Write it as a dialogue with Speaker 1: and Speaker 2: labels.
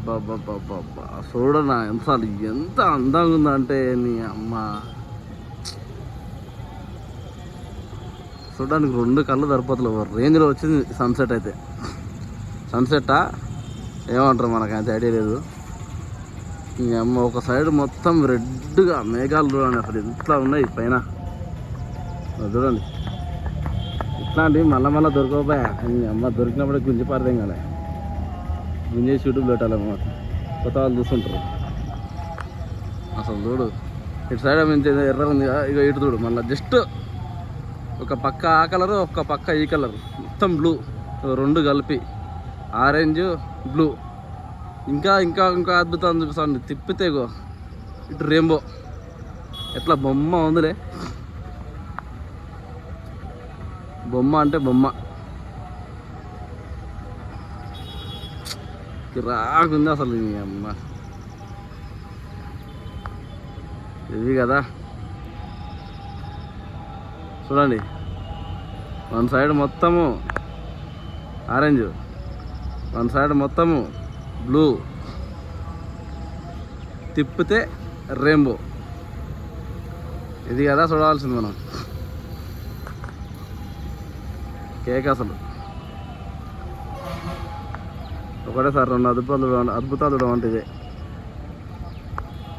Speaker 1: బాబా చూడనా ఎంత అందంగా ఉందంటే నీ అమ్మ. చూడడానికి 2 కళ్ళు సరిపోతలేవు. రేంజ్లో వచ్చింది సన్సెట్ అయితే. సన్సెట్టా ఏమంటారు మనకైతే ఐడియా లేదు. ఈ అమ్మ ఒక సైడ్ మొత్తం రెడ్గా మేఘాలు చూడండి, అసలు ఇట్లా ఉన్నాయి పైన చూడండి. ఇట్లాంటివి మళ్ళీ దొరకకపోయా. ఈ అమ్మ దొరికినప్పుడే గుంజి పారదేం కదా, గుంజేసి యూట్యూబ్లో పెట్టాలన్నమాట. కొత్త వాళ్ళు చూస్తుంటారు. అసలు చూడు ఇటు సైడ్ మంచి ఎర్ర ఉంది కదా, ఇక ఇటు చూడు మళ్ళీ జస్ట్ ఒక పక్క ఆ కలరు ఒక పక్క ఈ కలర్ మొత్తం బ్లూ, 2 కలిపి ఆరెంజ్ బ్లూ. ఇంకా ఇంకా ఇంకా అద్భుతం చూపిస్తాను. తిప్పితే ఇటు రెయిన్బో ఎట్లా బొమ్మ ఉందిలే. బొమ్మ అంటే బొమ్మ రాకుంది అసలు. ఈ అమ్మ ఇది కదా చూడండి. 1 సైడ్ మొత్తము ఆరెంజ్, 1 సైడ్ మొత్తము బ్లూ, తిప్పితే రెయిన్బో. ఇది కదా చూడాల్సింది మనం. కేక్ అసలు ఒకటేసారి 2 అద్భుతాలు చూడమంటే ఇదే.